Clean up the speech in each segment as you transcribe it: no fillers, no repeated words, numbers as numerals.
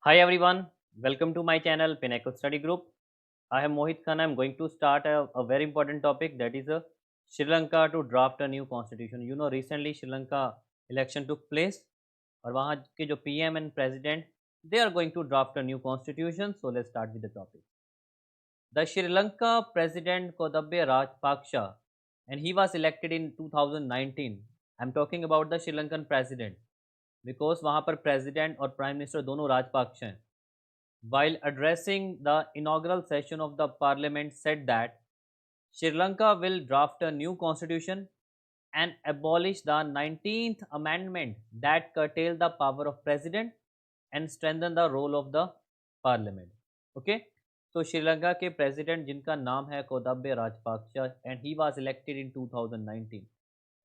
Hi everyone, welcome to my channel Pinnacle Study Group. I am Mohit Khan. I am going to start a very important topic, that is Sri Lanka to draft a new constitution. You know, recently Sri Lanka election took place और वहाँ के जो PM and President they are going to draft a new constitution. So let's start with the topic. The Sri Lanka President Kodabye Rajapaksa, and he was elected in 2019. I'm talking about the Sri Lankan President because वहाँ पर President और Prime Minister दोनों राजपक्ष हैं. While addressing the inaugural session of the parliament, said that Sri Lanka will draft a new constitution and abolish the 19th amendment that curtailed the power of president and strengthen the role of the parliament. Okay, so Sri Lanka के president जिनका नाम है कोदब्बे Rajapaksa and he was elected in 2019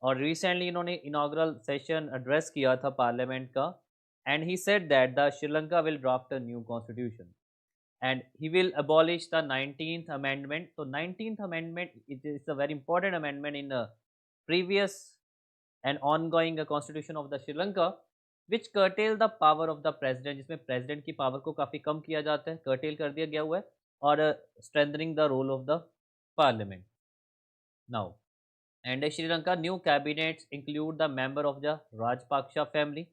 और recently इन्होंने inaugural session address किया था parliament का and he said that the Sri Lanka will draft a new constitution and he will abolish the 19th amendment. So 19th amendment it is a very important amendment in the previous and ongoing constitution of the Sri Lanka which curtail the power of the president, जिसमें president की power को काफ़ी कम किया जाता है, curtail कर दिया गया हुआ है और strengthening the role of the parliament now. And Sri Lanka new cabinets include the member of the Rajapaksa family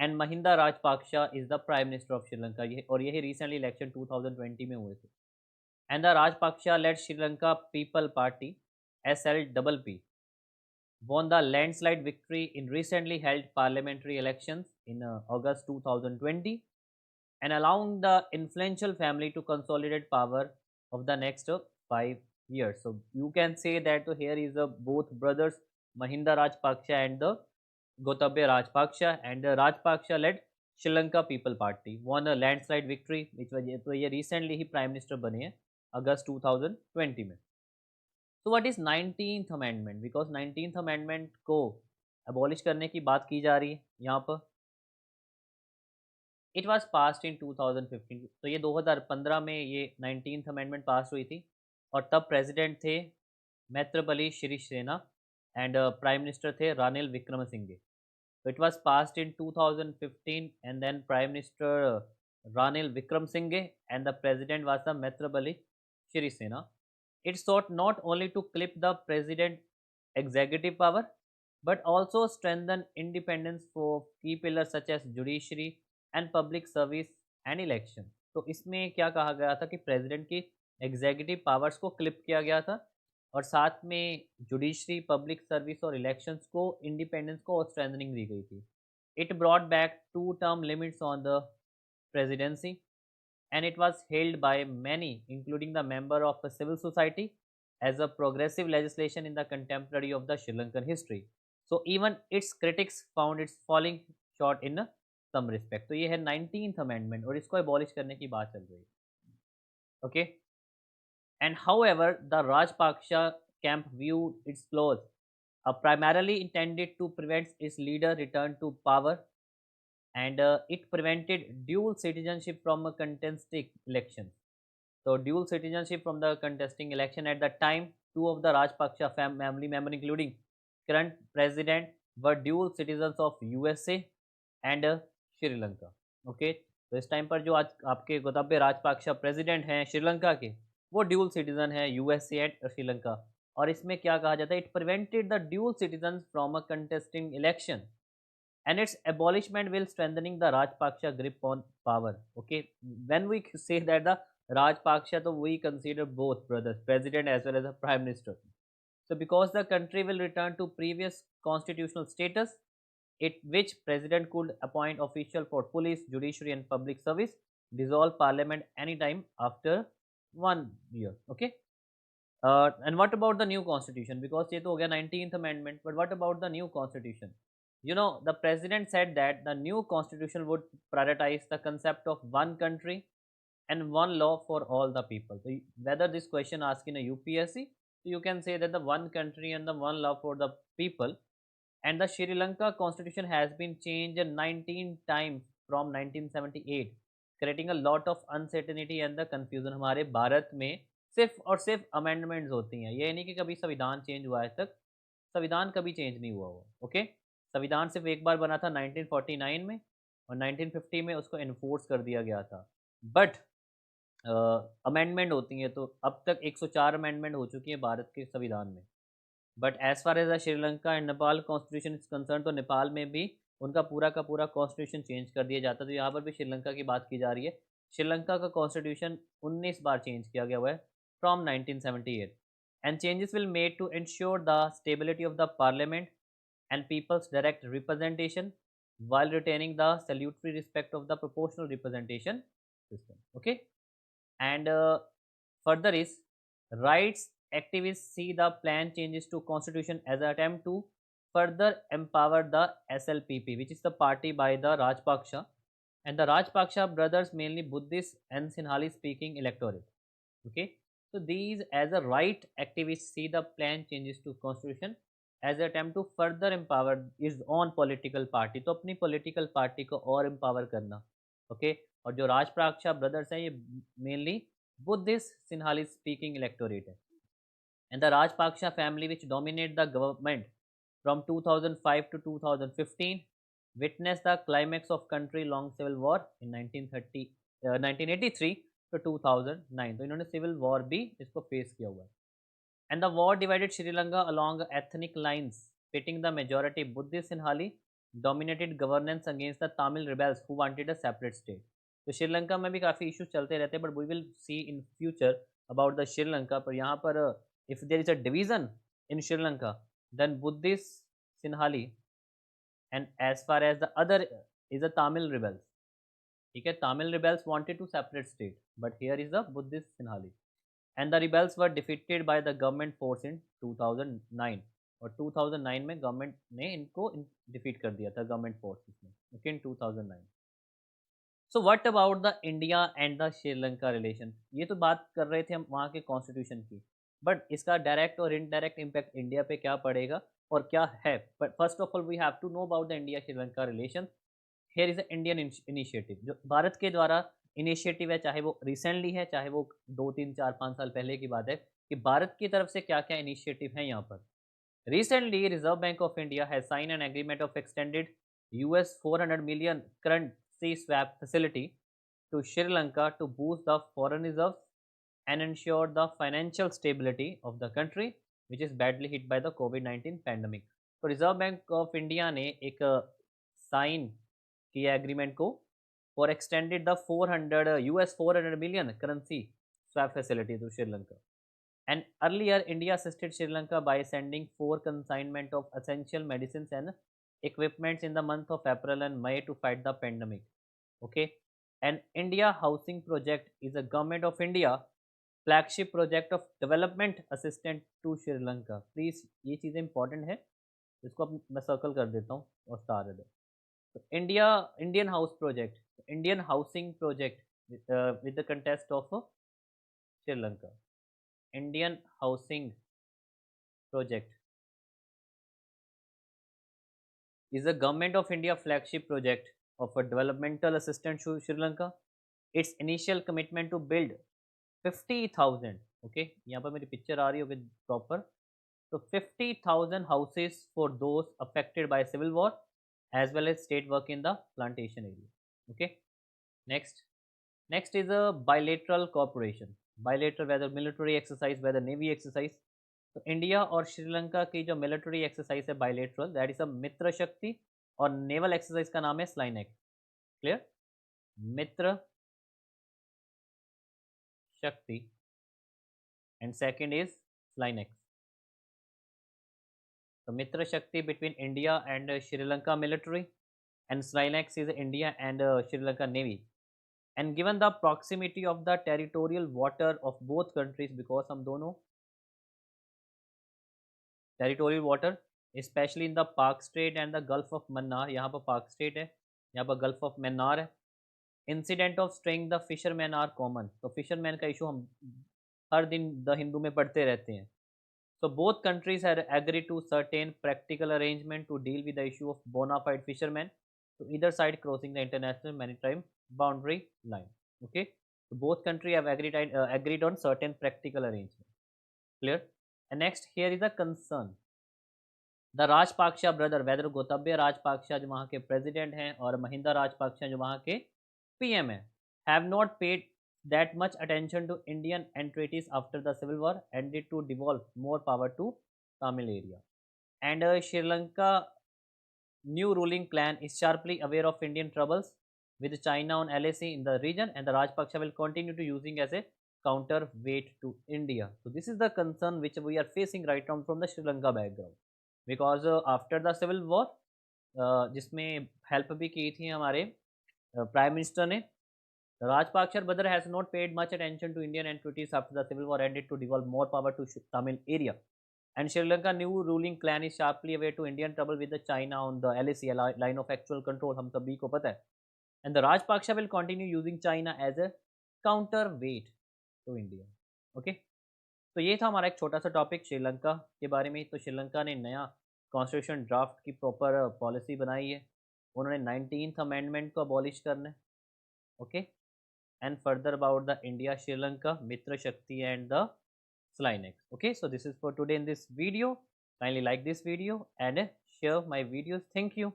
and Mahinda Rajapaksa is the prime minister of Sri Lanka, ये और यही रिसेंटली इलेक्शन 2020 में हुए थे. And the Rajapaksa led Sri Lanka people party SLPP won the landslide victory in recently held parliamentary elections in August 2020 and allowing the influential family to consolidate power of the next 5 years. So you can say that here is both brothers Mahinda Rajapaksa and the Gotabaya Rajapaksa, and the Rajapaksa led Sri Lanka People Party won a landslide victory which was तो ये recently ही prime minister बने हैं अगस्त 2020 में. So what is 19th amendment? Because 19th amendment को abolish करने की बात की जा रही है यहाँ पर. It was passed in 2015. तो ये 2015 में ये 19th amendment पास हुई थी और तब प्रेसिडेंट थे मैत्रपली सिरिसेना एंड प्राइम मिनिस्टर थे Ranil Wickremesinghe. So it was passed in 2015 and then Prime Minister Ranil Wickremesinghe and the President was the Maithripala Sirisena. It sought not only to clip the President executive power but also strengthen independence for key pillars such as judiciary and public service and election. तो इसमें क्या कहा गया था कि president की executive powers को clip किया गया था और साथ में जुडिशरी, पब्लिक सर्विस और इलेक्शंस को इंडिपेंडेंस को और स्ट्रेंथनिंग दी गई थी. It brought back 2 term limits on the presidency and it was hailed by many including the member of a civil society as a progressive legislation in the contemporary of the Sri Lankan history. So even its critics found its falling short in some respect. तो ये है 19th amendment और इसको abolish करने की बात चल रही है. Okay. And however, the Rajapaksa camp viewed its clause primarily intended to prevent its leader return to power and it prevented dual citizenship from a contesting election. So dual citizenship from the contesting election at the time, two of the Rajapaksa family members including current president were dual citizens of USA and Shri Lanka. Okay, तो इस time पर जो आज आपके गोताबे राजपाक्सा president हैं श्रीलंका के वो dual citizen है यूएसए एंड श्रीलंका. और इसमें क्या कहा जाता है, it prevented the dual citizen from a contesting election and its abolishment will strengthening the Rajapaksa grip on power. Okay, when we say that the Rajapaksa, so we consider both brothers, president as well as the prime minister. So because the country will return to previous constitutional status, it which president could appoint official for police, judiciary and public service, dissolve parliament anytime after 1 year. Okay. And what about the new constitution? Because ये तो हो गया 19th amendment, but what about the new constitution? You know, the president said that the new constitution would prioritize the concept of one country and one law for all the people. So whether this question asked in a UPSC, so you can say that the one country and the one law for the people. And the Sri Lanka constitution has been changed 19 times from 1978, creating a lot of uncertainty and the confusion. हमारे भारत में सिर्फ और सिर्फ amendments होती हैं, ये नहीं कि कभी संविधान चेंज हुआ है. तक संविधान कभी चेंज नहीं हुआ. ओके, संविधान सिर्फ एक बार बना था 1949 में और 1950 में उसको इन्फोर्स कर दिया गया था। बट अमेंडमेंट होती हैं, तो अब तक 104 अमेंडमेंट हो चुकी है भारत के संविधान में। But as far as the Sri Lanka and Nepal constitution is concerned, तो नेपाल में भी उनका पूरा का पूरा कॉन्स्टिट्यूशन चेंज कर दिया जाता है। तो यहाँ पर भी श्रीलंका की बात की जा रही है। श्रीलंका का कॉन्स्टिट्यूशन 19 बार चेंज किया गया हुआ है from 1978, and changes will made to ensure the stability of the parliament and people's direct representation while retaining the salutary respect of the proportional representation system. Okay, and further is rights activists see the plan changes to constitution as an attempt to further empower the SLPP, which is the party by the Rajpaksha, and the Rajpaksha brothers, mainly Buddhist and Sinhali speaking electorate. Okay, so these as a right activists see the plan changes to constitution as attempt to further empower is on political party, तो अपनी political party को और empower करना। Okay, और जो राजपाक्षा brothers हैं ये mainly Buddhist Sinhali speaking electorate है। And the Rajapaksa family which dominate the government from 2005 to 2015 witnessed the climax of country long civil war in 1983 to 2009। तो इन्होंने सिविल वॉर भी इसको फेस किया हुआ है। And the war divided Sri Lanka along ethnic lines, pitting the majority Buddhist Sinhali dominated governance against the Tamil rebels who wanted a separate state. तो श्रीलंका में भी काफ़ी इश्यूज चलते रहते हैं, but we will see in future about the Sri Lanka. पर यहाँ पर if there is a division in Sri Lanka then Buddhist Sinhali and as far as the other is the Tamil rebels. ठीक है, Tamil rebels wanted to separate state, but here is the Buddhist Sinhali and the rebels were defeated by the government force in 2009। और 2009 में government ने इनको defeat कर दिया था, government forces ने, okay, in 2009। So what about the India and the Sri Lanka relation? ये तो बात कर रहे थे हम वहाँ के कॉन्स्टिट्यूशन की, बट इसका डायरेक्ट और इनडायरेक्ट इम्पैक्ट इंडिया पे क्या पड़ेगा और क्या है। But first of all we have to know about the India Sri Lanka relation. Here is a Indian initiative, जो भारत के द्वारा इनिशिएटिव है, चाहे वो रिसेंटली है, चाहे वो 2 3 4 5 साल पहले की बात है, कि भारत की तरफ से क्या क्या इनिशिएटिव है यहाँ पर। Recently Reserve Bank of India has sign an agreement of extended US 400 million currency swap facility to Sri Lanka to boost the foreign reserves and ensure the financial stability of the country, which is badly hit by the COVID-19 pandemic। तो reserve Bank of India ने एक sign किया agreement को for extended the 400 US 400 million currency swap facility to Sri Lanka। And earlier, India assisted Sri Lanka by sending 4 consignment of essential medicines and equipments in the month of April and May to fight the pandemic. Okay, and India Housing Project is a Government of India flagship project of development assistant to Sri Lanka। Please, ये चीज़ें important है, इसको मैं circle कर देता हूँ और star है। तो Indian house project, Indian housing project with the context of Sri Lanka। Indian Housing Project is a Government of India flagship project of a developmental assistance to Sri Lanka। Its initial commitment to build 50,000, okay, यहाँ पर मेरी picture आ रही होगी proper, तो 50,000 houses for those affected by civil war as well as state work in the plantation area। Okay, next is a bilateral cooperation, bilateral whether military exercise whether navy exercise। तो India और श्रीलंका की जो military exercise है bilateral, that is a मित्र शक्ति, और naval exercise का नाम है स्लाइनेक्स। क्लियर, मित्र शक्ति एंड सेकंड इज स्लाइनेक्स। तो मित्र शक्ति between India and Sri Lanka military, and Slinex is India and Sri Lanka Navy। And given the proximity of the territorial water of both countries, because हम दोनों territorial water especially in the Park Strait and the Gulf of Mannar, यहाँ पर park state है, यहाँ पर gulf of Mannar है। Incident of straying the fisherman are common, तो fisherman का इशू हम हर दिन द हिंदू में पढ़ते रहते हैं। So both countries had agreed to certain practical arrangement to deal with the issue of bona fide fishermen to either side crossing the international maritime boundary line। Okay, so both countries have agreed on certain practical arrangement। Clear? And next here is a concern the Rajapaksa brother, whether Gotabaya Rajapaksa जो वहाँ के president हैं और महिंदा राजपाक्षा जो वहाँ के PM हैं, have not paid that much attention to Indian entreaties after the civil war and did to devolve more power to Tamil area. And Sri Lanka new ruling clan is sharply aware of Indian troubles with China on LAC in the region, and the Rajpaksha will continue to using as a counterweight to India. So this is the concern which we are facing right now from the Sri Lanka background, because after the civil war, जिसमें help भी की थी हमारे prime minister ने, Rajpaksha brother has not paid much attention to Indian entities after the civil war ended to devolve more power to Tamil area. And Sri Lanka new ruling clan is sharply aware to Indian trouble with the China on the LAC line of actual control. हम सभी को पता है. And the Rajpaksha will continue using China as a counterweight to India. Okay? तो ये था हमारा एक छोटा सा टॉपिक श्रीलंका के बारे में. तो श्रीलंका ने नया कॉन्स्टिट्यूशन ड्राफ्ट की प्रॉपर पॉलिसी बनाई है. उन्होंने 19th अमेंडमेंट को अबॉलिश करना है. Okay. And further about the India Sri Lanka Mitra Shakti and the Slynex. Okay, so this is for today in this video. Kindly like this video and share my videos. Thank you.